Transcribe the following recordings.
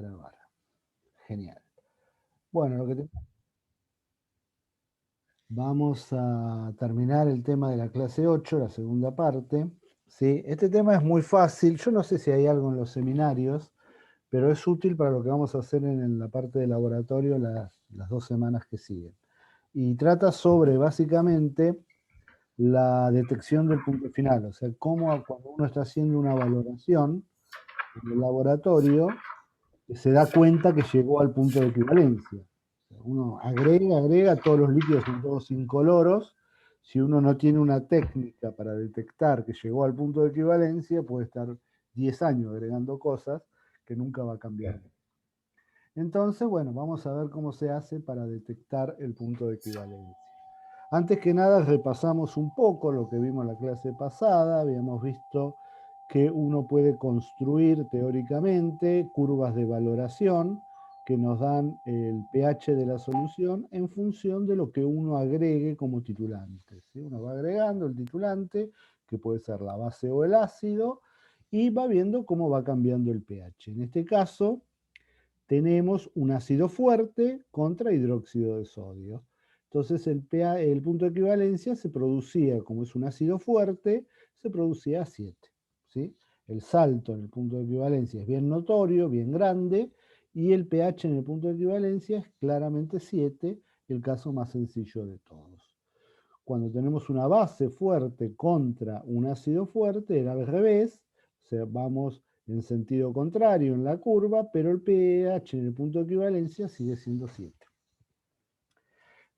grabar. Genial. Bueno, vamos a terminar el tema de la clase 8, la segunda parte. ¿Sí? Este tema es muy fácil. Yo no sé si hay algo en los seminarios, pero es útil para lo que vamos a hacer en la parte de laboratorio las 2 semanas que siguen. Y trata sobre, básicamente, la detección del punto final. O sea, cómo cuando uno está haciendo una valoración en el laboratorio, se da cuenta que llegó al punto de equivalencia. Uno agrega, todos los líquidos son todos incoloros. Si uno no tiene una técnica para detectar que llegó al punto de equivalencia, puede estar 10 años agregando cosas que nunca va a cambiar. Entonces, bueno, vamos a ver cómo se hace para detectar el punto de equivalencia. Antes que nada, repasamos un poco lo que vimos en la clase pasada. Habíamos visto que uno puede construir teóricamente curvas de valoración que nos dan el pH de la solución en función de lo que uno agregue como titulante. ¿Sí? Uno va agregando el titulante, que puede ser la base o el ácido, y va viendo cómo va cambiando el pH. En este caso, tenemos un ácido fuerte contra hidróxido de sodio. Entonces el punto de equivalencia se producía, como es un ácido fuerte, se producía a 7. ¿Sí? El salto en el punto de equivalencia es bien notorio, bien grande, y el pH en el punto de equivalencia es claramente 7, el caso más sencillo de todos. Cuando tenemos una base fuerte contra un ácido fuerte, era al revés, o sea, vamos en sentido contrario en la curva, pero el pH en el punto de equivalencia sigue siendo 7.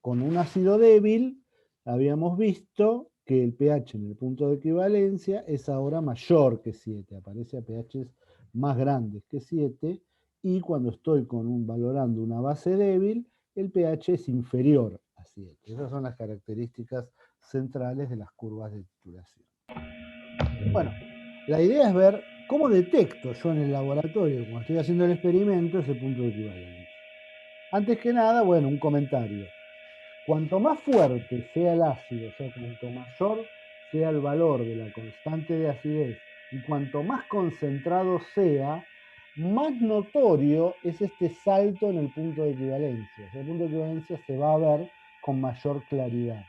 Con un ácido débil, habíamos visto que el pH en el punto de equivalencia es ahora mayor que 7, aparece a pHs más grandes que 7, y cuando estoy valorando una base débil, el pH es inferior a 7. Esas son las características centrales de las curvas de titulación. Bueno, la idea es ver cómo detecto yo en el laboratorio, cuando estoy haciendo el experimento, ese punto de equivalencia. Antes que nada, bueno, un comentario. Cuanto más fuerte sea el ácido, o sea, cuanto mayor sea el valor de la constante de acidez y cuanto más concentrado sea, más notorio es este salto en el punto de equivalencia. O sea, el punto de equivalencia se va a ver con mayor claridad.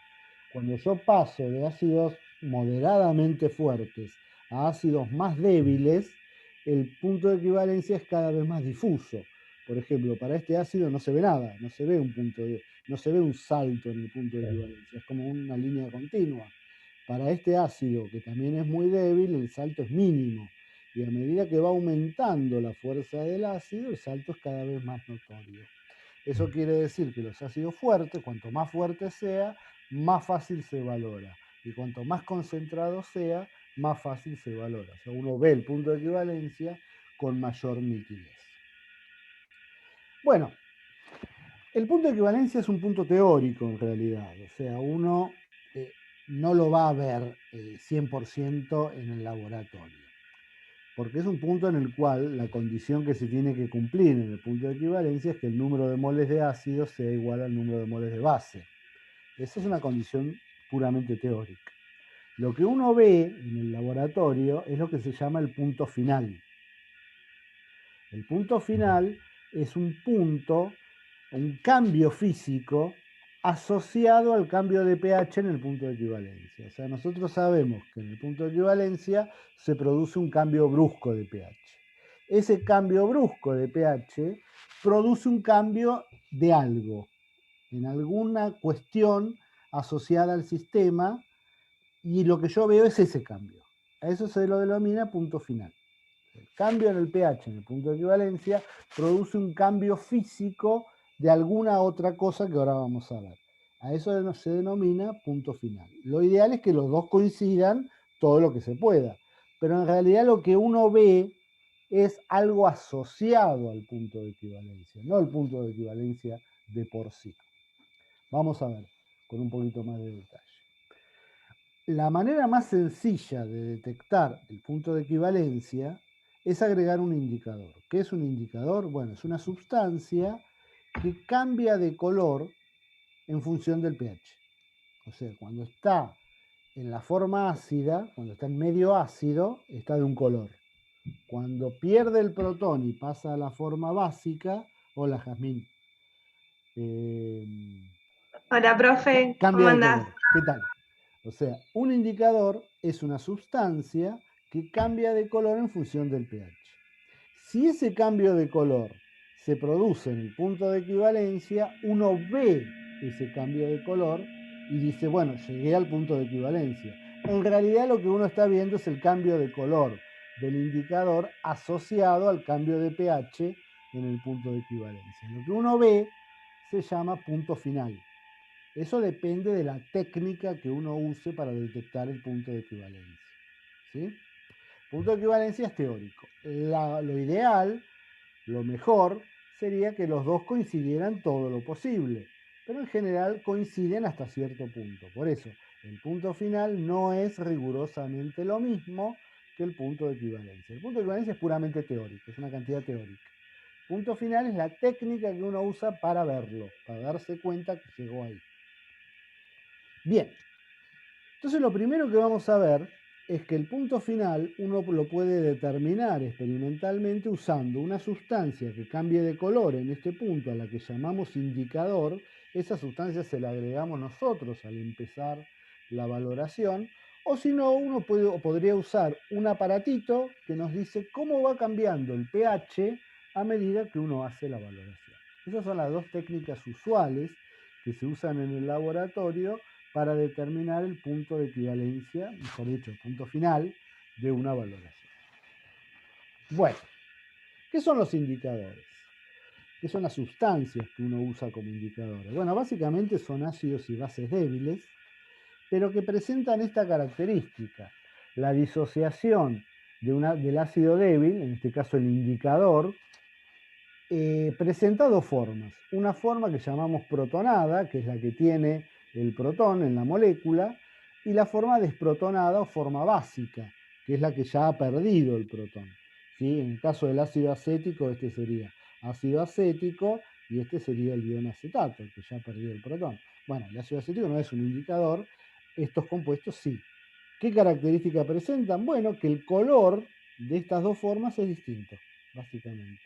Cuando yo paso de ácidos moderadamente fuertes a ácidos más débiles, el punto de equivalencia es cada vez más difuso. Por ejemplo, para este ácido no se ve nada, no se ve un salto en el punto de equivalencia, es como una línea continua. Para este ácido, que también es muy débil, el salto es mínimo. Y a medida que va aumentando la fuerza del ácido, el salto es cada vez más notorio. Eso quiere decir que los ácidos fuertes, cuanto más fuerte sea, más fácil se valora. Y cuanto más concentrado sea, más fácil se valora. O sea, uno ve el punto de equivalencia con mayor nitidez. Bueno, el punto de equivalencia es un punto teórico en realidad. O sea, uno no lo va a ver 100% en el laboratorio. Porque es un punto en el cual la condición que se tiene que cumplir en el punto de equivalencia es que el número de moles de ácido sea igual al número de moles de base. Esa es una condición puramente teórica. Lo que uno ve en el laboratorio es lo que se llama el punto final. El punto final es un punto, un cambio físico asociado al cambio de pH en el punto de equivalencia. O sea, nosotros sabemos que en el punto de equivalencia se produce un cambio brusco de pH. Ese cambio brusco de pH produce un cambio de algo, en alguna cuestión asociada al sistema, y lo que yo veo es ese cambio. A eso se lo denomina punto final. El cambio en el pH en el punto de equivalencia produce un cambio físico de alguna otra cosa que ahora vamos a ver. A eso se denomina punto final. Lo ideal es que los dos coincidan todo lo que se pueda, pero en realidad lo que uno ve es algo asociado al punto de equivalencia, no el punto de equivalencia de por sí. Vamos a ver con un poquito más de detalle. La manera más sencilla de detectar el punto de equivalencia es agregar un indicador. ¿Qué es un indicador? Bueno, es una sustancia que cambia de color en función del pH. O sea, cuando está en la forma ácida, cuando está en medio ácido, está de un color. Cuando pierde el protón y pasa a la forma básica, hola Jazmín, Hola, profe, cambia ¿cómo de andás? color. ¿Qué tal? O sea, un indicador es una sustancia que cambia de color en función del pH. Si ese cambio de color se produce en el punto de equivalencia, uno ve ese cambio de color y dice, bueno, llegué al punto de equivalencia. En realidad lo que uno está viendo es el cambio de color del indicador asociado al cambio de pH en el punto de equivalencia. Lo que uno ve se llama punto final. Eso depende de la técnica que uno use para detectar el punto de equivalencia. ¿Sí? El punto de equivalencia es teórico. Lo ideal, lo mejor, sería que los dos coincidieran todo lo posible. Pero en general coinciden hasta cierto punto. Por eso, el punto final no es rigurosamente lo mismo que el punto de equivalencia. El punto de equivalencia es puramente teórico, es una cantidad teórica. Punto final es la técnica que uno usa para verlo, para darse cuenta que llegó ahí. Bien, entonces lo primero que vamos a ver es que el punto final uno lo puede determinar experimentalmente usando una sustancia que cambie de color en este punto a la que llamamos indicador. Esa sustancia se la agregamos nosotros al empezar la valoración, o si no, uno podría usar un aparatito que nos dice cómo va cambiando el pH a medida que uno hace la valoración. Esas son las dos técnicas usuales que se usan en el laboratorio para determinar el punto de equivalencia, mejor dicho, el punto final de una valoración. Bueno, ¿qué son los indicadores? ¿Qué son las sustancias que uno usa como indicadores? Bueno, básicamente son ácidos y bases débiles, pero que presentan esta característica, la disociación del ácido débil, en este caso el indicador, presenta dos formas. Una forma que llamamos protonada, que es la que tiene el protón en la molécula, y la forma desprotonada o forma básica, que es la que ya ha perdido el protón. ¿Sí? En el caso del ácido acético, este sería ácido acético y este sería el ion acetato, que ya ha perdido el protón. Bueno, el ácido acético no es un indicador, estos compuestos sí. ¿Qué característica presentan? Bueno, que el color de estas dos formas es distinto, básicamente.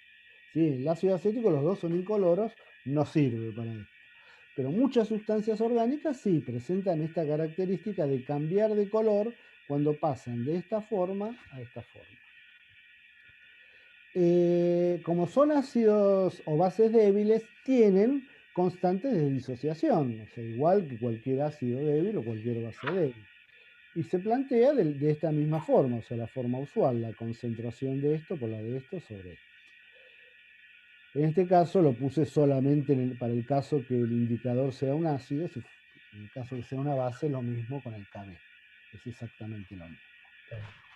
¿Sí? El ácido acético, los dos son incoloros, no sirve para esto. Pero muchas sustancias orgánicas sí presentan esta característica de cambiar de color cuando pasan de esta forma a esta forma. Como son ácidos o bases débiles, tienen constantes de disociación, o sea, igual que cualquier ácido débil o cualquier base débil. Y se plantea de esta misma forma, o sea, la forma usual, la concentración de esto por la de esto sobre esto. En este caso lo puse solamente para el caso que el indicador sea un ácido, en el caso que sea una base, lo mismo con el KB. Es exactamente lo mismo.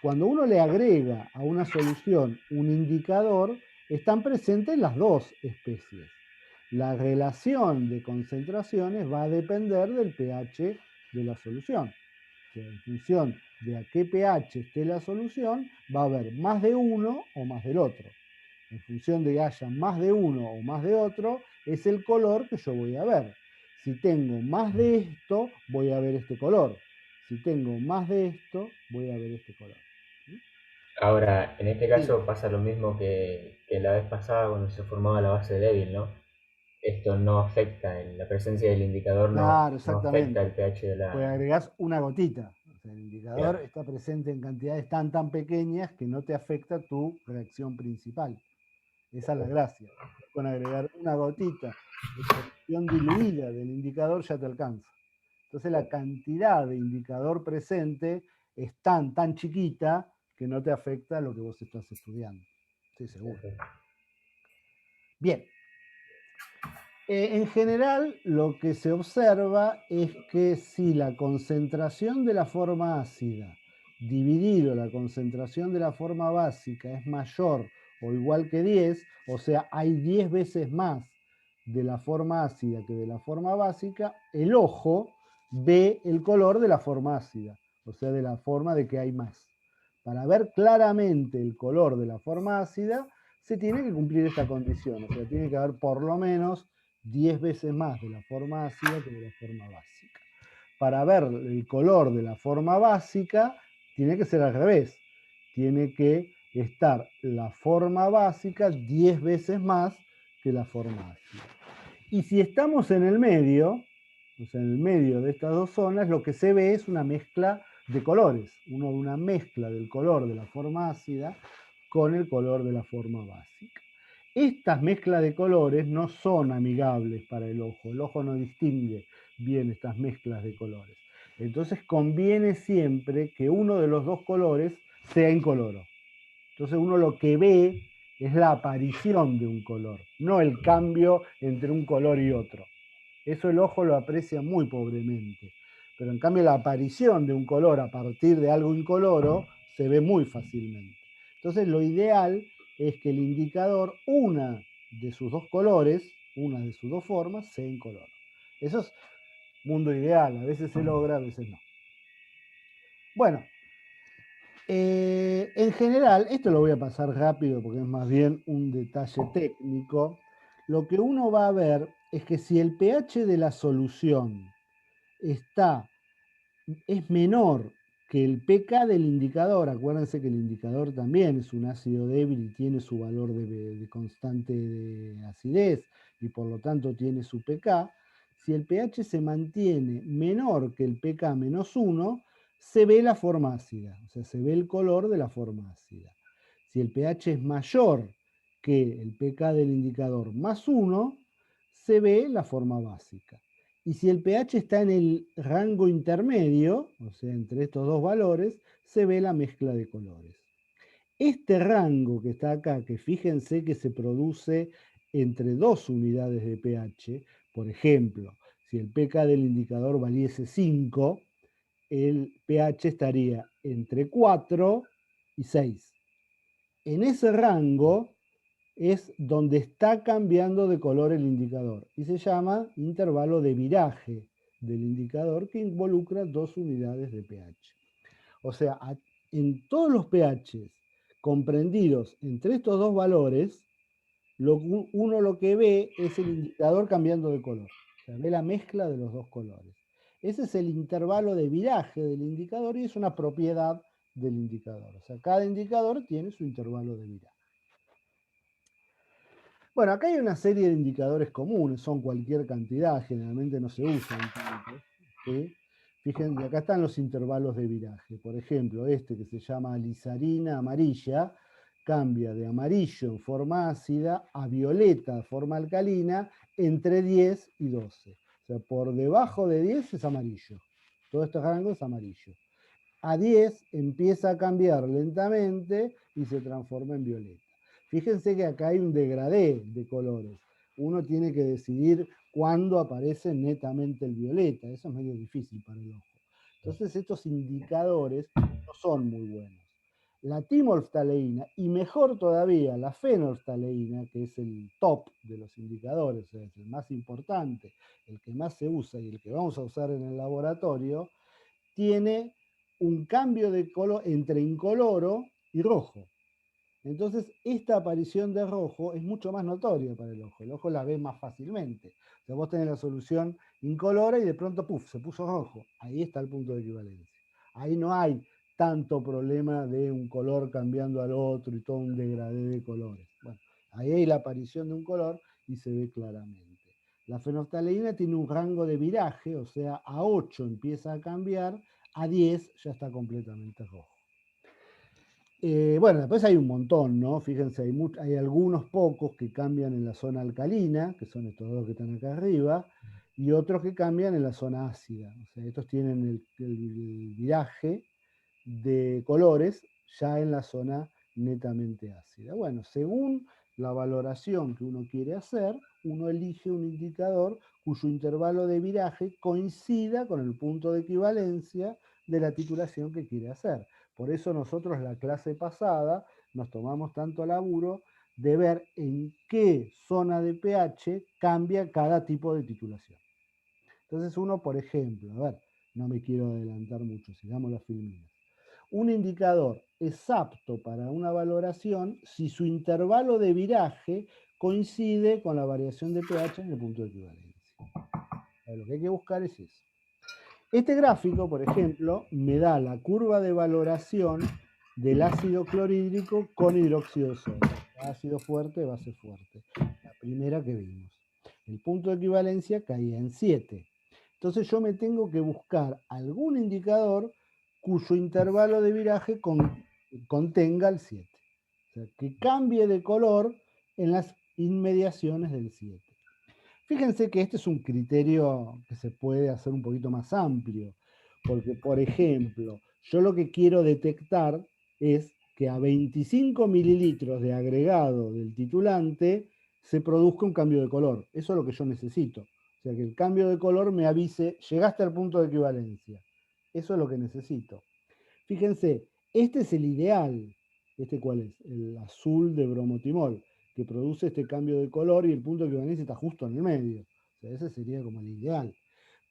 Cuando uno le agrega a una solución un indicador, están presentes las dos especies. La relación de concentraciones va a depender del pH de la solución. O sea, en función de a qué pH esté la solución, va a haber más de uno o más del otro. En función de que haya más de uno o más de otro, es el color que yo voy a ver. Si tengo más de esto, voy a ver este color. Si tengo más de esto, voy a ver este color. Ahora, en este Sí. caso pasa lo mismo que la vez pasada cuando se formaba la base débil, ¿no? Esto no afecta, en la presencia del indicador Claro, no afecta el exactamente. pH de Pues la... agregás una gotita. O sea, el indicador Claro. está presente en cantidades tan pequeñas que no te afecta tu reacción principal. Esa es la gracia. Con agregar una gotita de solución diluida del indicador ya te alcanza. Entonces la cantidad de indicador presente es tan chiquita que no te afecta lo que vos estás estudiando. Estoy seguro. Bien. En general, lo que se observa es que si la concentración de la forma ácida dividido la concentración de la forma básica es mayor o igual que 10, o sea, hay 10 veces más de la forma ácida que de la forma básica, el ojo ve el color de la forma ácida, o sea, de la forma de que hay más. Para ver claramente el color de la forma ácida, se tiene que cumplir esta condición, o sea, tiene que haber por lo menos 10 veces más de la forma ácida que de la forma básica. Para ver el color de la forma básica, tiene que ser al revés. Tiene que estar la forma básica 10 veces más que la forma ácida. Y si estamos en el medio, o sea, en el medio de estas dos zonas, lo que se ve es una mezcla de colores, una mezcla del color de la forma ácida con el color de la forma básica. Estas mezclas de colores no son amigables para el ojo no distingue bien estas mezclas de colores. Entonces conviene siempre que uno de los dos colores sea incoloro. Entonces uno lo que ve es la aparición de un color, no el cambio entre un color y otro. Eso el ojo lo aprecia muy pobremente. Pero en cambio la aparición de un color a partir de algo incoloro se ve muy fácilmente. Entonces lo ideal es que el indicador, una de sus dos colores, una de sus dos formas, sea incoloro. Eso es mundo ideal, a veces se logra, a veces no. Bueno, en general, esto lo voy a pasar rápido porque es más bien un detalle técnico. Lo que uno va a ver es que si el pH de la solución es menor que el pK del indicador, acuérdense que el indicador también es un ácido débil y tiene su valor de constante de acidez y por lo tanto tiene su pK, si el pH se mantiene menor que el pK menos 1, se ve la forma ácida, o sea, se ve el color de la forma ácida. Si el pH es mayor que el pK del indicador más 1, se ve la forma básica. Y si el pH está en el rango intermedio, o sea, entre estos dos valores, se ve la mezcla de colores. Este rango que está acá, que fíjense que se produce entre 2 unidades de pH, por ejemplo, si el pK del indicador valiese 5, el pH estaría entre 4 y 6. En ese rango es donde está cambiando de color el indicador y se llama intervalo de viraje del indicador que involucra 2 unidades de pH. O sea, en todos los pHs comprendidos entre estos dos valores, uno lo que ve es el indicador cambiando de color. O sea, ve la mezcla de los dos colores. Ese es el intervalo de viraje del indicador y es una propiedad del indicador. O sea, cada indicador tiene su intervalo de viraje. Bueno, acá hay una serie de indicadores comunes, son cualquier cantidad, generalmente no se usan tanto, ¿sí? Fíjense, acá están los intervalos de viraje. Por ejemplo, este que se llama lisarina amarilla, cambia de amarillo en forma ácida a violeta de forma alcalina entre 10 y 12. O sea, por debajo de 10 es amarillo. Todo este rango es amarillo. A 10 empieza a cambiar lentamente y se transforma en violeta. Fíjense que acá hay un degradé de colores. Uno tiene que decidir cuándo aparece netamente el violeta. Eso es medio difícil para el ojo. Entonces estos indicadores no son muy buenos. La timolftaleína y mejor todavía la fenolftaleína, que es el top de los indicadores, es el más importante, el que más se usa y el que vamos a usar en el laboratorio, tiene un cambio de color entre incoloro y rojo. Entonces, esta aparición de rojo es mucho más notoria para el ojo la ve más fácilmente. O sea, vos tenés la solución incolora y de pronto, ¡puf!, se puso rojo. Ahí está el punto de equivalencia. Ahí no hay tanto problema de un color cambiando al otro y todo un degradé de colores. Bueno, ahí hay la aparición de un color y se ve claramente. La fenolftaleína tiene un rango de viraje, o sea, a 8 empieza a cambiar, a 10 ya está completamente rojo. Bueno, después hay un montón, ¿no? Fíjense, hay algunos pocos que cambian en la zona alcalina, que son estos dos que están acá arriba, y otros que cambian en la zona ácida. O sea, estos tienen el viraje de colores ya en la zona netamente ácida. Bueno, según la valoración que uno quiere hacer, uno elige un indicador cuyo intervalo de viraje coincida con el punto de equivalencia de la titulación que quiere hacer. Por eso nosotros la clase pasada nos tomamos tanto laburo de ver en qué zona de pH cambia cada tipo de titulación. Entonces uno, por ejemplo, a ver, no me quiero adelantar mucho, sigamos las filminas. Un indicador es apto para una valoración si su intervalo de viraje coincide con la variación de pH en el punto de equivalencia. Lo que hay que buscar es eso. Este gráfico, por ejemplo, me da la curva de valoración del ácido clorhídrico con hidróxido de sodio. Ácido fuerte, base fuerte. La primera que vimos. El punto de equivalencia caía en 7. Entonces yo me tengo que buscar algún indicador cuyo intervalo de viraje contenga el 7. O sea, que cambie de color en las inmediaciones del 7. Fíjense que este es un criterio que se puede hacer un poquito más amplio, porque, por ejemplo, yo lo que quiero detectar es que a 25 mililitros de agregado del titulante se produzca un cambio de color. Eso es lo que yo necesito. O sea, que el cambio de color me avise, llegaste al punto de equivalencia. Eso es lo que necesito. Fíjense, este es el ideal. ¿Este cuál es? El azul de bromotimol, que produce este cambio de color y el punto de equivalencia está justo en el medio. O sea, ese sería como el ideal.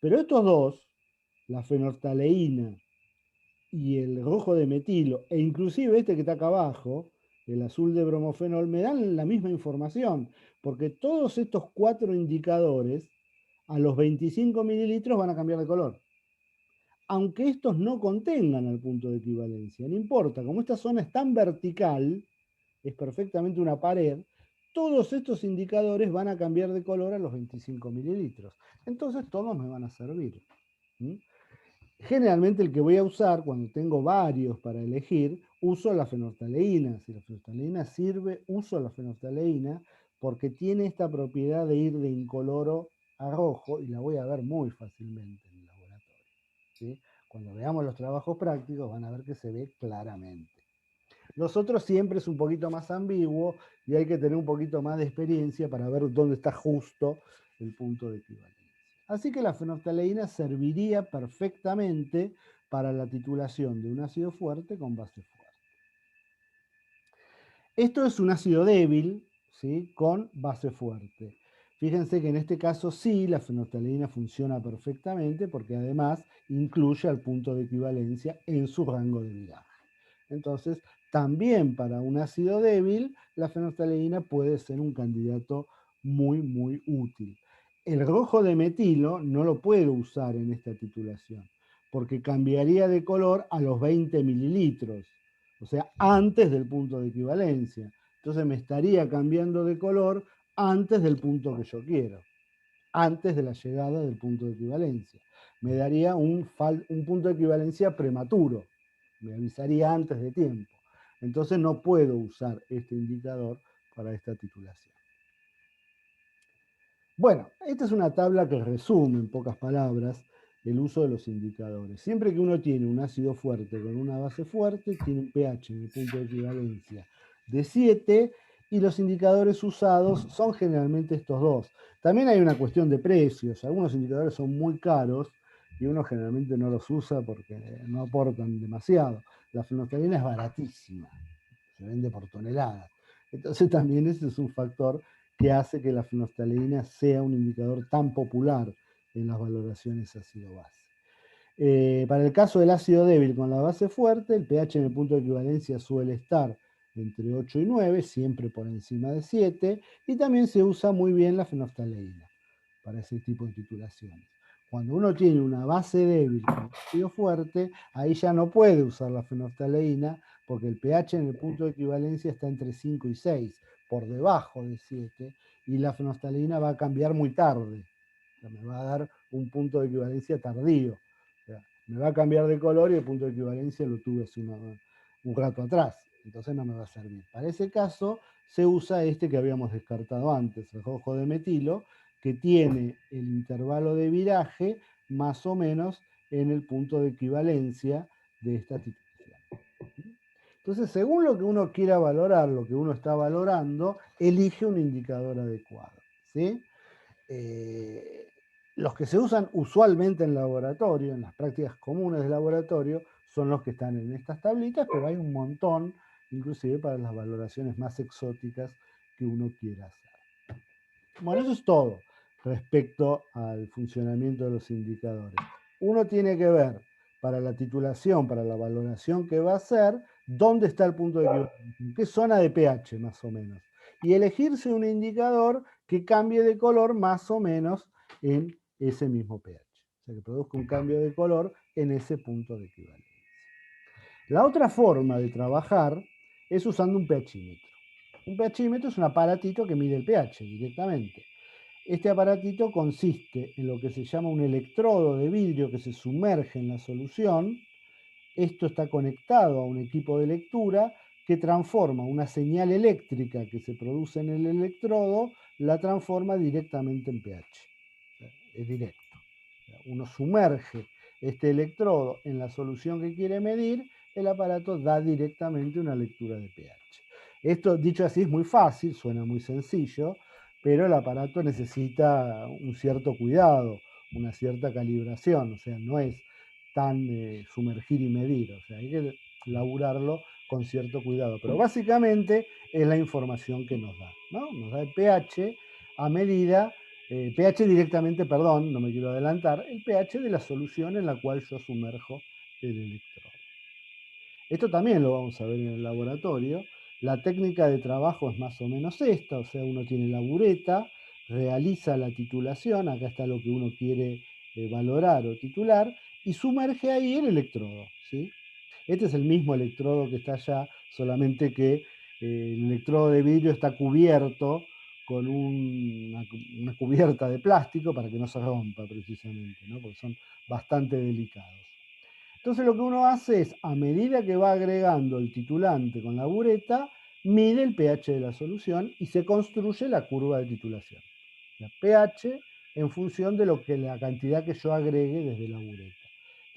Pero estos dos, la fenolftaleína y el rojo de metilo, e inclusive este que está acá abajo, el azul de bromofenol, me dan la misma información, porque todos estos 4 indicadores a los 25 mililitros van a cambiar de color. Aunque estos no contengan al punto de equivalencia, no importa, como esta zona es tan vertical, es perfectamente una pared, todos estos indicadores van a cambiar de color a los 25 mililitros. Entonces todos me van a servir. Generalmente el que voy a usar, cuando tengo varios para elegir, uso la fenolftaleína. Si la fenolftaleína sirve, uso la fenolftaleína porque tiene esta propiedad de ir de incoloro a rojo y la voy a ver muy fácilmente en el laboratorio. ¿Sí? Cuando veamos los trabajos prácticos van a ver que se ve claramente. Los otros siempre es un poquito más ambiguo y hay que tener un poquito más de experiencia para ver dónde está justo el punto de equivalencia. Así que la fenolftaleína serviría perfectamente para la titulación de un ácido fuerte con base fuerte. Esto es un ácido débil, ¿sí? Con base fuerte. Fíjense que en este caso sí, la fenolftaleína funciona perfectamente porque además incluye al punto de equivalencia en su rango de viraje. Entonces, también para un ácido débil, la fenolftaleína puede ser un candidato muy, muy útil. El rojo de metilo no lo puedo usar en esta titulación, porque cambiaría de color a los 20 mililitros, o sea, antes del punto de equivalencia. Entonces me estaría cambiando de color antes del punto que yo quiero, antes de la llegada del punto de equivalencia. Me daría un punto de equivalencia prematuro, me avisaría antes de tiempo. Entonces no puedo usar este indicador para esta titulación. Bueno, esta es una tabla que resume en pocas palabras el uso de los indicadores. Siempre que uno tiene un ácido fuerte con una base fuerte, tiene un pH en el punto de equivalencia de 7 y los indicadores usados son generalmente estos dos. También hay una cuestión de precios. Algunos indicadores son muy caros y uno generalmente no los usa porque no aportan demasiado. La fenolftaleína es baratísima, se vende por tonelada. Entonces también ese es un factor que hace que la fenolftaleína sea un indicador tan popular en las valoraciones ácido-base. Para el caso del ácido débil con la base fuerte, el pH en el punto de equivalencia suele estar entre 8 y 9, siempre por encima de 7, y también se usa muy bien la fenolftaleína para ese tipo de titulaciones. Cuando uno tiene una base débil con ácido fuerte, ahí ya no puede usar la fenolftaleína porque el pH en el punto de equivalencia está entre 5 y 6, por debajo de 7, y la fenolftaleína va a cambiar muy tarde. O sea, me va a dar un punto de equivalencia tardío. O sea, me va a cambiar de color y el punto de equivalencia lo tuve hace un rato atrás. Entonces no me va a servir. Para ese caso se usa este que habíamos descartado antes, el rojo de metilo, que tiene el intervalo de viraje más o menos en el punto de equivalencia de esta titulación. Entonces, según lo que uno quiera valorar, lo que uno está valorando, elige un indicador adecuado. ¿Sí? Los que se usan usualmente en laboratorio, en las prácticas comunes de laboratorio, son los que están en estas tablitas, pero hay un montón, inclusive para las valoraciones más exóticas que uno quiera hacer. Bueno, eso es todo respecto al funcionamiento de los indicadores. Uno tiene que ver para la titulación, para la valoración que va a hacer, dónde está el punto de equivalencia, en qué zona de pH más o menos, y elegirse un indicador que cambie de color más o menos en ese mismo pH, o sea, que produzca un cambio de color en ese punto de equivalencia. La otra forma de trabajar es usando un pHímetro. Un pHímetro es un aparatito que mide el pH directamente. Este aparatito consiste en lo que se llama un electrodo de vidrio que se sumerge en la solución. Esto está conectado a un equipo de lectura que transforma una señal eléctrica que se produce en el electrodo, la transforma directamente en pH. Es directo. Uno sumerge este electrodo en la solución que quiere medir, el aparato da directamente una lectura de pH. Esto, dicho así, es muy fácil, suena muy sencillo, pero el aparato necesita un cierto cuidado, una cierta calibración, o sea, no es tan sumergir y medir, o sea, hay que laburarlo con cierto cuidado, pero básicamente es la información que nos da, ¿no? Nos da el pH a medida, pH directamente, perdón, no me quiero adelantar, el pH de la solución en la cual yo sumerjo el electrodo. Esto también lo vamos a ver en el laboratorio. La técnica de trabajo es más o menos esta, o sea, uno tiene la bureta, realiza la titulación, acá está lo que uno quiere valorar o titular, y sumerge ahí el electrodo, ¿sí? Este es el mismo electrodo que está allá, solamente que el electrodo de vidrio está cubierto con una cubierta de plástico para que no se rompa precisamente, ¿no? Porque son bastante delicados. Entonces lo que uno hace es, a medida que va agregando el titulante con la bureta, mide el pH de la solución y se construye la curva de titulación. La pH en función de la cantidad que yo agregue desde la bureta.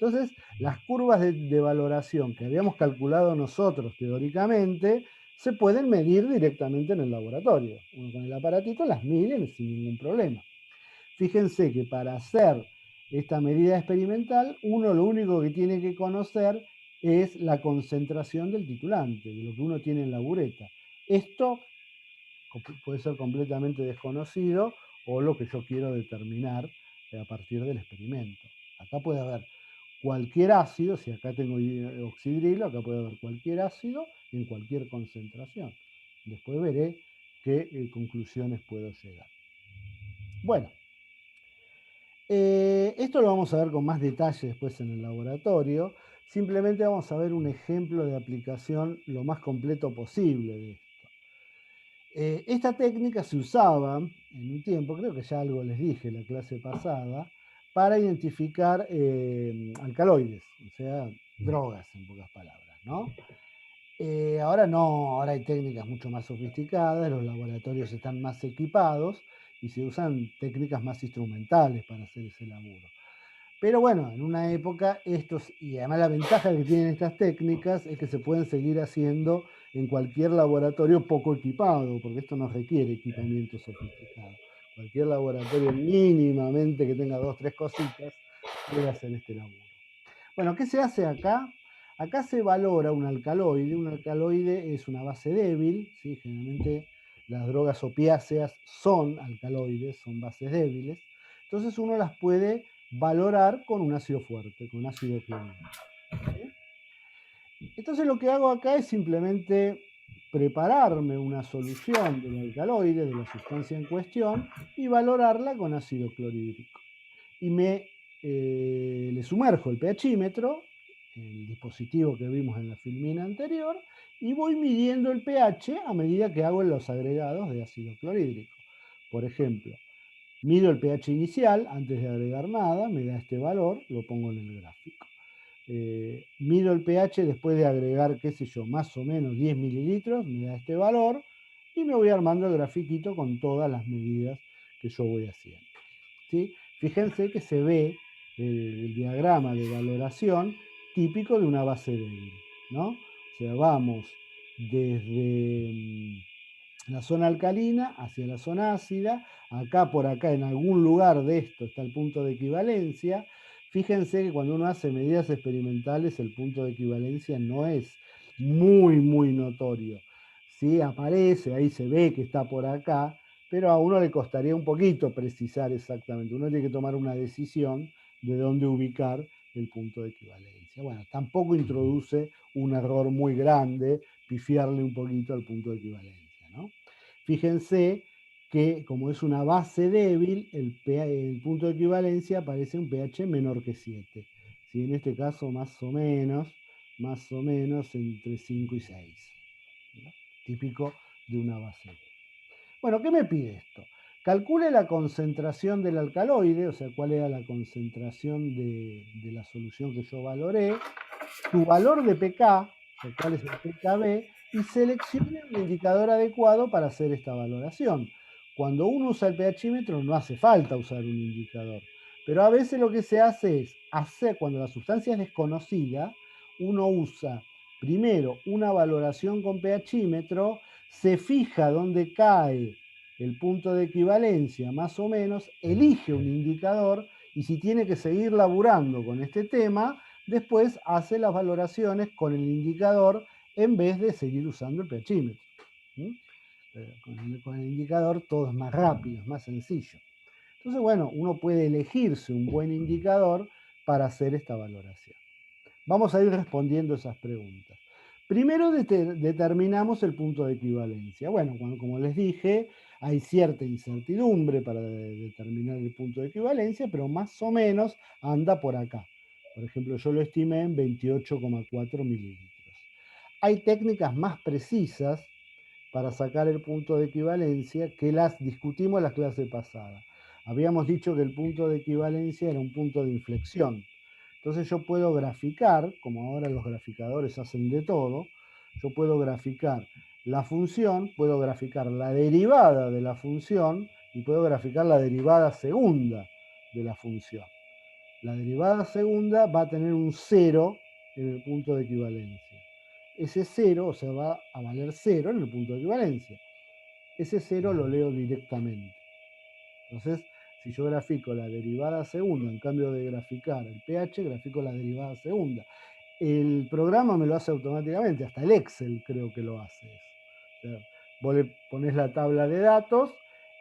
Entonces, las curvas de valoración que habíamos calculado nosotros teóricamente se pueden medir directamente en el laboratorio. Uno con el aparatito las mide sin ningún problema. Fíjense que para hacer esta medida experimental, uno lo único que tiene que conocer es la concentración del titulante, de lo que uno tiene en la bureta. Esto puede ser completamente desconocido o lo que yo quiero determinar a partir del experimento. Acá puede haber cualquier ácido, si acá tengo oxidrilo, acá puede haber cualquier ácido en cualquier concentración. Después veré qué conclusiones puedo llegar. Bueno, esto lo vamos a ver con más detalle después en el laboratorio. Simplemente vamos a ver un ejemplo de aplicación lo más completo posible de esto. Esta técnica se usaba en un tiempo, creo que ya algo les dije en la clase pasada, para identificar alcaloides, o sea, drogas en pocas palabras, ¿no? Ahora no, ahora hay técnicas mucho más sofisticadas, los laboratorios están más equipados y se usan técnicas más instrumentales para hacer ese laburo. Pero bueno, en una época y además la ventaja que tienen estas técnicas es que se pueden seguir haciendo en cualquier laboratorio poco equipado, porque esto no requiere equipamiento sofisticado. Cualquier laboratorio mínimamente que tenga 2 o 3 cositas puede hacer este laburo. Bueno, ¿qué se hace acá? Acá se valora un alcaloide. Un alcaloide es una base débil, ¿sí? Generalmente las drogas opiáceas son alcaloides, son bases débiles. Entonces uno las puede valorar con un ácido fuerte, con ácido clorhídrico. Entonces lo que hago acá es simplemente prepararme una solución del alcaloide, de la sustancia en cuestión, y valorarla con ácido clorhídrico. Y le sumerjo el pHímetro, el dispositivo que vimos en la filmina anterior, y voy midiendo el pH a medida que hago los agregados de ácido clorhídrico. Por ejemplo, mido el pH inicial antes de agregar nada, me da este valor, lo pongo en el gráfico. Mido el pH después de agregar, qué sé yo, más o menos 10 mililitros, me da este valor, y me voy armando el grafiquito con todas las medidas que yo voy haciendo. ¿Sí? Fíjense que se ve el diagrama de valoración típico de una base débil, ¿no? O sea, vamos desde la zona alcalina hacia la zona ácida. Acá por acá, en algún lugar de esto está el punto de equivalencia. Fíjense que cuando uno hace medidas experimentales, el punto de equivalencia no es muy notorio. Sí, aparece, ahí se ve que está por acá, pero a uno le costaría un poquito precisar exactamente. Uno tiene que tomar una decisión de dónde ubicar el punto de equivalencia. Bueno, tampoco introduce un error muy grande pifiarle un poquito al punto de equivalencia, ¿no? Fíjense que como es una base débil, el punto de equivalencia aparece un pH menor que 7. ¿Sí? En este caso más o menos más o menos entre 5 y 6, ¿no? Típico de una base. Bueno, ¿qué me pide esto? Calcule la concentración del alcaloide, o sea, cuál era la concentración de la solución que yo valoré, su valor de pK, o sea, cuál es el pKb, y seleccione un indicador adecuado para hacer esta valoración. Cuando uno usa el pHímetro no hace falta usar un indicador, pero a veces lo que se hace es cuando la sustancia es desconocida, uno usa primero una valoración con pHímetro, se fija dónde cae el punto de equivalencia más o menos, elige un indicador y si tiene que seguir laburando con este tema, después hace las valoraciones con el indicador en vez de seguir usando el pHímetro. Con el indicador todo es más rápido, es más sencillo. Entonces, bueno, uno puede elegirse un buen indicador para hacer esta valoración. Vamos a ir respondiendo esas preguntas. Primero determinamos el punto de equivalencia. Bueno, como les dije, hay cierta incertidumbre para determinar el punto de equivalencia, pero más o menos anda por acá. Por ejemplo, yo lo estimé en 28,4 mililitros. Hay técnicas más precisas para sacar el punto de equivalencia que las discutimos en la clase pasada. Habíamos dicho que el punto de equivalencia era un punto de inflexión. Entonces yo puedo graficar, como ahora los graficadores hacen de todo, yo puedo graficar la función, puedo graficar la derivada de la función y puedo graficar la derivada segunda de la función. La derivada segunda va a tener un 0 en el punto de equivalencia. Ese 0, o sea, va a valer 0 en el punto de equivalencia. Ese 0 lo leo directamente. Entonces, si yo grafico la derivada segunda, en cambio de graficar el pH, grafico la derivada segunda. El programa me lo hace automáticamente, hasta el Excel creo que lo hace. O sea, vos le ponés la tabla de datos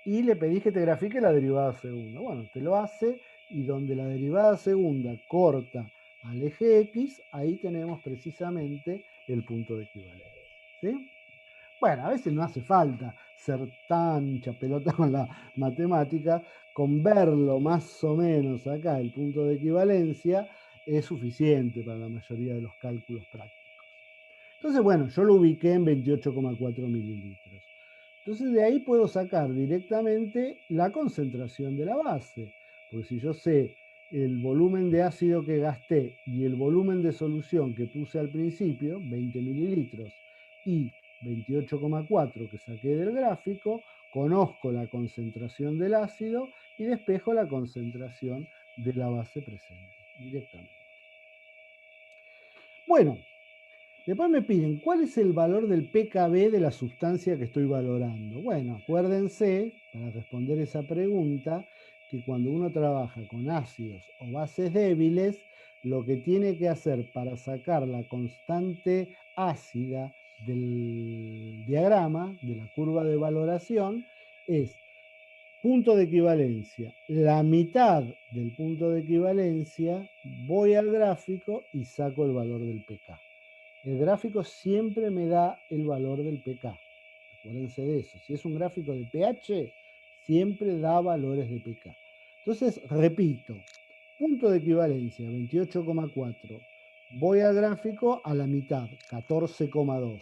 y le pedís que te grafique la derivada segunda. Bueno, te lo hace y donde la derivada segunda corta al eje X, ahí tenemos precisamente el punto de equivalencia. ¿Sí? Bueno, a veces no hace falta ser tan chapelota con la matemática, con verlo más o menos acá, el punto de equivalencia, es suficiente para la mayoría de los cálculos prácticos. Entonces, bueno, yo lo ubiqué en 28,4 mililitros. Entonces de ahí puedo sacar directamente la concentración de la base, porque si yo sé el volumen de ácido que gasté y el volumen de solución que puse al principio, 20 mililitros, y 28,4 que saqué del gráfico, conozco la concentración del ácido y despejo la concentración de la base presente directamente. Bueno, después me piden, ¿cuál es el valor del pKb de la sustancia que estoy valorando? Bueno, acuérdense, para responder esa pregunta, que cuando uno trabaja con ácidos o bases débiles, lo que tiene que hacer para sacar la constante ácida del diagrama, de la curva de valoración, es punto de equivalencia, la mitad del punto de equivalencia, voy al gráfico y saco el valor del pK. El gráfico siempre me da el valor del pK. Acuérdense de eso. Si es un gráfico de pH, siempre da valores de pK. Entonces, repito, punto de equivalencia 28,4. Voy al gráfico a la mitad, 14,2.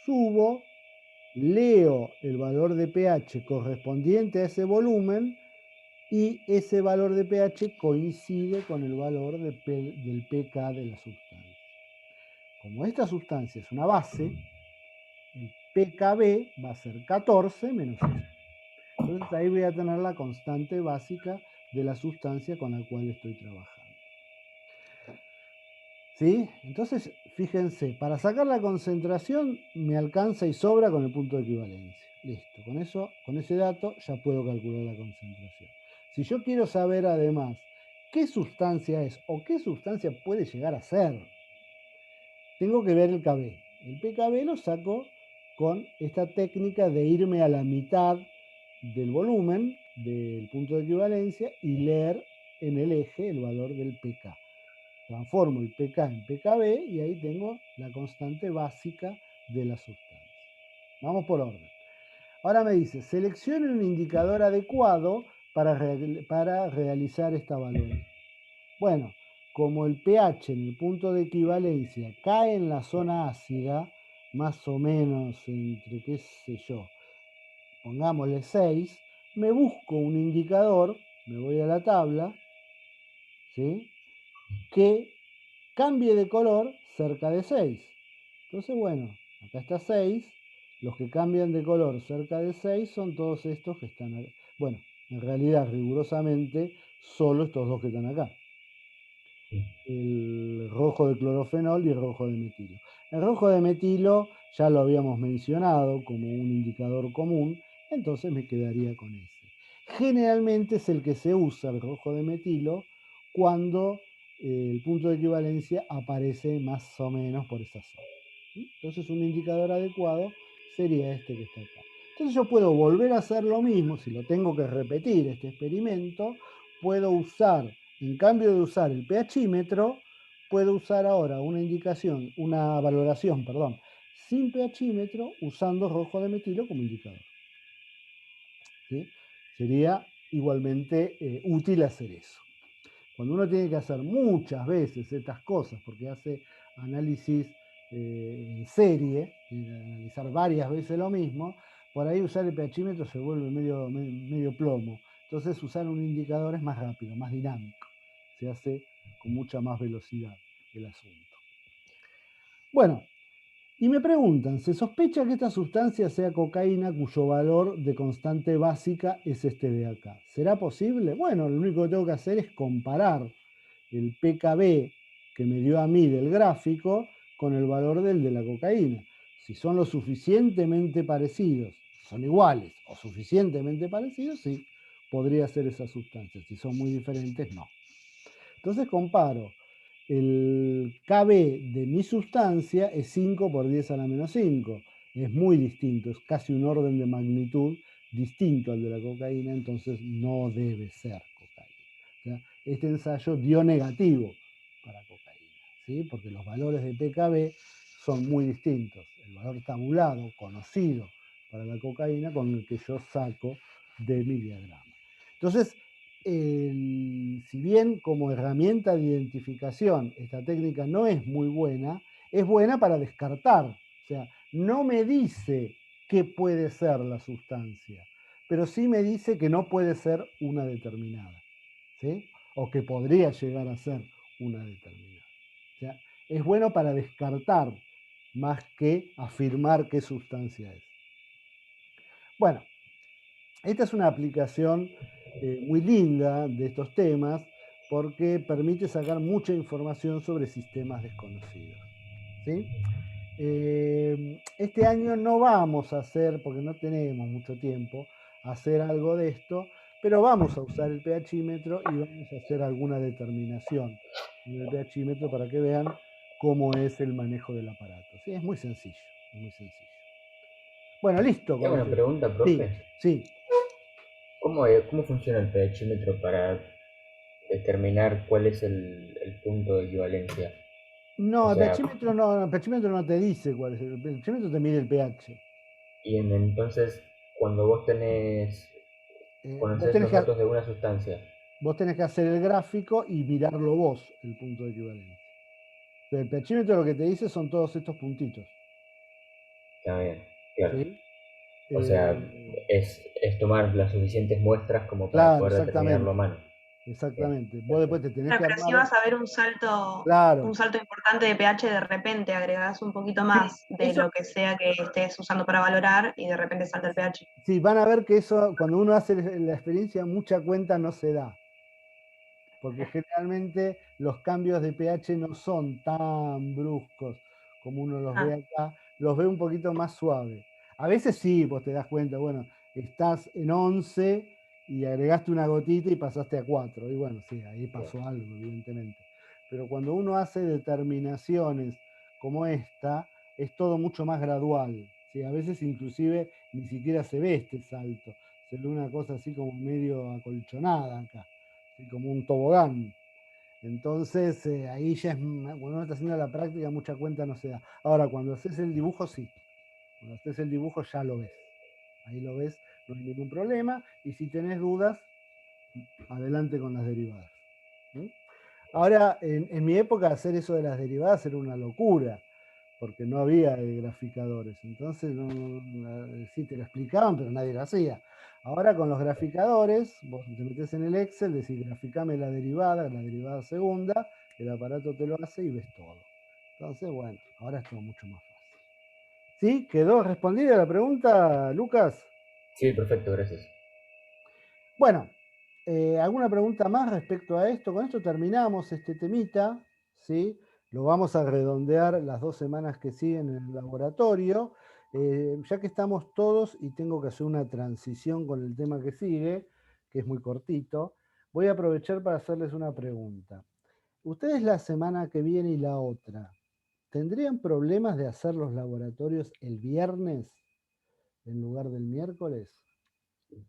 Subo, leo el valor de pH correspondiente a ese volumen y ese valor de pH coincide con el valor del pK de la sustancia. Como esta sustancia es una base, el pKb va a ser 14 menos 1. Entonces ahí voy a tener la constante básica de la sustancia con la cual estoy trabajando. ¿Sí? Entonces, fíjense, para sacar la concentración me alcanza y sobra con el punto de equivalencia. Listo, con eso, con ese dato ya puedo calcular la concentración. Si yo quiero saber además qué sustancia es o qué sustancia puede llegar a ser, tengo que ver el KB. El pKb lo saco con esta técnica de irme a la mitad del volumen del punto de equivalencia y leer en el eje el valor del pK. Transformo el pK en pKb y ahí tengo la constante básica de la sustancia. Vamos por orden. Ahora me dice, seleccione un indicador adecuado para realizar esta valoración. Bueno, como el pH en el punto de equivalencia cae en la zona ácida, más o menos entre, qué sé yo, pongámosle 6, me busco un indicador, me voy a la tabla, ¿sí?, que cambie de color cerca de 6. Entonces, bueno, acá está 6. Los que cambian de color cerca de 6 son todos estos que están acá. Bueno, en realidad, rigurosamente, solo estos dos que están acá. El rojo de clorofenol y el rojo de metilo. El rojo de metilo ya lo habíamos mencionado como un indicador común, entonces me quedaría con ese. Generalmente es el que se usa, el rojo de metilo, cuando el punto de equivalencia aparece más o menos por esa zona. Entonces un indicador adecuado sería este que está acá. Entonces yo puedo volver a hacer lo mismo, si lo tengo que repetir este experimento, puedo usar, en cambio de usar el pHímetro, puedo usar ahora una valoración, sin pHímetro, usando rojo de metilo como indicador. ¿Sí? Sería igualmente útil hacer eso. Cuando uno tiene que hacer muchas veces estas cosas, porque hace análisis en serie, analizar varias veces lo mismo, por ahí usar el pHímetro se vuelve medio plomo. Entonces usar un indicador es más rápido, más dinámico. Se hace con mucha más velocidad el asunto. Bueno, y me preguntan, ¿se sospecha que esta sustancia sea cocaína cuyo valor de constante básica es este de acá? ¿Será posible? Bueno, lo único que tengo que hacer es comparar el pKb que me dio a mí del gráfico con el valor del de la cocaína. Si son lo suficientemente parecidos, son iguales o suficientemente parecidos, sí, podría ser esa sustancia. Si son muy diferentes, no. Entonces comparo. El Kb de mi sustancia es 5 por 10 a la menos 5. Es muy distinto, es casi un orden de magnitud distinto al de la cocaína, entonces no debe ser cocaína. O sea, este ensayo dio negativo para cocaína, ¿sí? Porque los valores de pKb son muy distintos. El valor tabulado, conocido para la cocaína, con el que yo saco de mi diagrama. Entonces, si bien como herramienta de identificación esta técnica no es muy buena, es buena para descartar. O sea, no me dice qué puede ser la sustancia, pero sí me dice que no puede ser una determinada, ¿sí? O que podría llegar a ser una determinada. O sea, es bueno para descartar más que afirmar qué sustancia es. Bueno, esta es una aplicación muy linda de estos temas porque permite sacar mucha información sobre sistemas desconocidos, ¿sí? Este año no vamos a hacer, porque no tenemos mucho tiempo, hacer algo de esto, pero vamos a usar el pHímetro y vamos a hacer alguna determinación en el pHímetro para que vean cómo es el manejo del aparato. ¿Sí? Es muy sencillo, es muy sencillo. Bueno, listo. Tengo una pregunta, Sí, profe. sí. ¿Cómo funciona el pHímetro para determinar cuál es el punto de equivalencia? O No, sea, el pHímetro no te dice cuál es el pHímetro, te mide el pH. entonces, cuando Vos conoces tenés los que, datos de una sustancia, vos tenés que hacer el gráfico y mirarlo vos, el punto de equivalencia. Pero el pHímetro lo que te dice son todos estos puntitos. está bien, claro. ¿Sí? O sea, Eh, es tomar las suficientes muestras como para claro, poder determinarlo a exactamente. mano. Bien, Exactamente. Vos después perfecto. te tenés Claro, que pero si armar. vas a ver un Claro. salto importante de pH, de repente agregás un poquito Sí, más de eso, lo que sea que estés usando para valorar y de repente salta el pH. sí, van a ver que eso, cuando uno hace la experiencia, mucha cuenta no se da. Porque generalmente los cambios de pH no son tan bruscos como uno los ve Ah, acá, los ve un poquito más suaves. A veces sí, vos te das cuenta, bueno, estás en 11 y agregaste una gotita y pasaste a 4. Y bueno, sí, ahí Bien. pasó algo, evidentemente. Pero cuando uno hace determinaciones como esta, es todo mucho más gradual. ¿Sí? A veces inclusive ni siquiera se ve este salto, se ve una cosa así como medio acolchonada acá, ¿sí? Como un tobogán. Entonces, ahí ya es, cuando uno está haciendo la práctica, mucha cuenta no se da. Ahora, cuando haces el dibujo, sí. Cuando haces el dibujo ya lo ves. Ahí lo ves, no hay ningún problema. Y si tenés dudas, adelante con las derivadas. ¿Sí? Ahora, en mi época, hacer eso de las derivadas era una locura, porque no había graficadores. Entonces, sí te lo explicaban, pero nadie lo hacía. Ahora con los graficadores, vos te metés en el Excel, decís, graficame la derivada segunda, el aparato te lo hace y ves todo. Entonces, bueno, ahora es todo mucho más fácil. ¿Sí? ¿Quedó respondida la pregunta, Lucas? Sí, perfecto, gracias. Bueno, ¿alguna pregunta más respecto a esto? Con esto terminamos este temita, ¿sí? Lo vamos a redondear las 2 semanas que siguen en el laboratorio. Ya que estamos todos y tengo que hacer una transición con el tema que sigue, que es muy cortito, voy a aprovechar para hacerles una pregunta. ¿Ustedes la semana que viene y la otra, tendrían problemas de hacer los laboratorios el viernes en lugar del miércoles?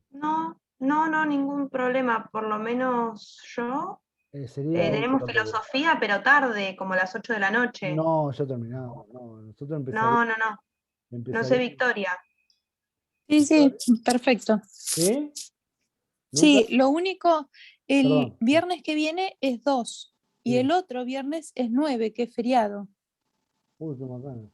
No, ningún problema. Por lo menos yo. Sería Tenemos otro. filosofía, pero tarde, como a las 8 de la noche. No, ya terminamos. No, nosotros No. No sé, empezaríamos. Victoria. Sí, perfecto. ¿Sí? Sí, ¿Lucas? lo único, el Perdón. viernes que viene es 2 y Sí. el otro viernes es 9, que es feriado. Uy, qué macana.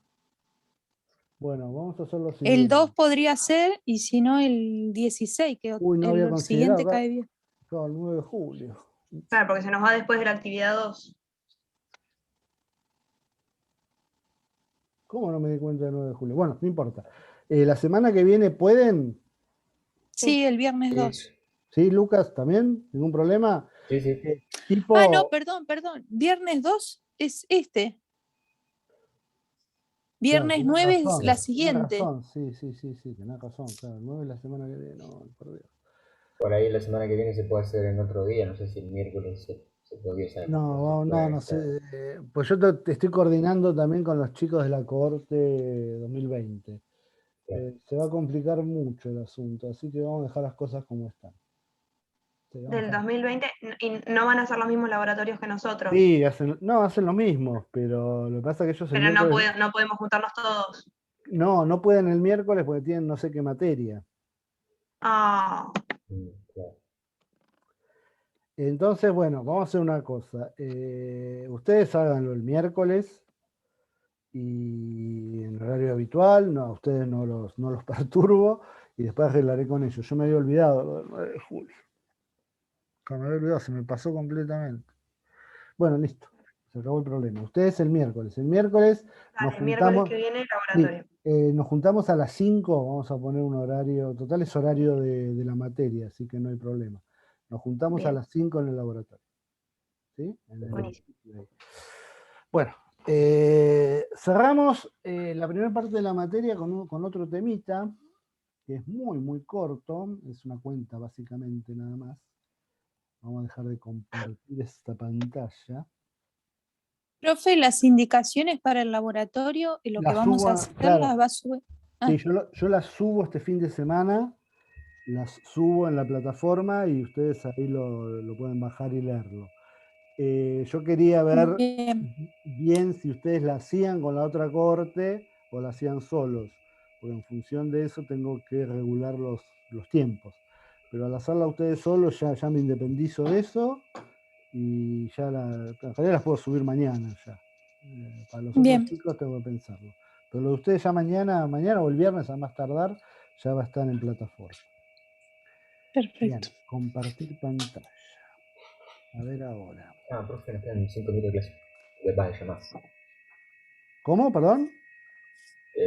Bueno, vamos a hacer lo El siguiente. 2 podría ser y si no el 16, que Uy, no había el considerado siguiente acá. cae bien. Claro, el 9 de julio. Claro, porque se nos va después de la actividad 2. ¿Cómo no me di cuenta del 9 de julio? Bueno, no importa. La semana que viene pueden. Sí, el viernes Sí, 2. ¿Sí, Lucas? ¿También? ¿Ningún problema? sí, sí. Ah, no, Tipo. perdón. Viernes 2 es este. Claro, Viernes tenés 9 es razón. la Tenés siguiente. razón. Sí, tenés razón. Claro, el 9 es la semana que viene. No, por Dios. Por ahí la semana que viene se puede hacer en otro día, no sé si el miércoles se podría hacer. No sé. Pues yo te estoy coordinando también con los chicos de la cohorte 2020. Claro. Se va a complicar mucho el asunto, así que vamos a dejar las cosas como están. Del 2020, y no van a ser los mismos laboratorios que nosotros. Sí, hacen lo mismo, pero lo que pasa es que ellos el Pero miércoles. no podemos juntarnos todos. No pueden el miércoles porque tienen no sé qué materia. Ah, Claro. Entonces, bueno, vamos a hacer una cosa. Ustedes háganlo el miércoles y en horario habitual, no, a ustedes no los perturbo y después arreglaré con ellos. Yo me había olvidado lo del 9 de julio. Me había olvidado, se me pasó completamente. Bueno, listo. Se acabó el problema. Ustedes el miércoles. El miércoles nos dale, el miércoles juntamos. que viene, Sí, laboratorio. nos juntamos a las 5, vamos a poner un horario, total es horario de la materia, así que no hay problema. Nos juntamos a Bien. las 5 en el laboratorio. ¿Sí? Buenísimo. Bueno, cerramos la primera parte de la materia con otro temita, que es muy corto, es una cuenta básicamente nada más. Vamos a dejar de compartir esta pantalla. Profe, las indicaciones para el laboratorio y lo que Las vamos a subo, hacer claro. las va a subir. Sí, yo las subo este fin de semana, las subo en la plataforma y ustedes ahí lo pueden bajar y leerlo. Yo quería ver bien si ustedes la hacían con la otra corte o la hacían solos, porque en función de eso tengo que regular los tiempos. Pero al hacerla ustedes solos ya me independizo de eso y ya en realidad las puedo subir mañana ya. Para los otros chicos tengo que pensarlo. Pero lo de ustedes ya mañana o el viernes a más tardar ya va a estar en plataforma. Perfecto. Bien, compartir pantalla. A ver ahora. Profe, nos quedan 5 minutos de clase. Va, de llamadas. ¿Cómo? ¿Perdón?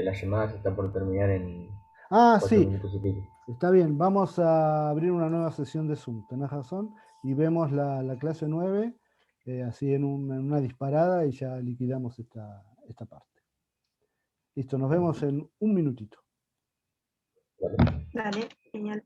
Las llamadas están por terminar en 4 Sí. minutos y pico. Está bien, vamos a abrir una nueva sesión de Zoom, tenés razón, y vemos la clase 9, así en una disparada y ya liquidamos esta parte. Listo, nos vemos en un minutito. Vale. Dale, genial.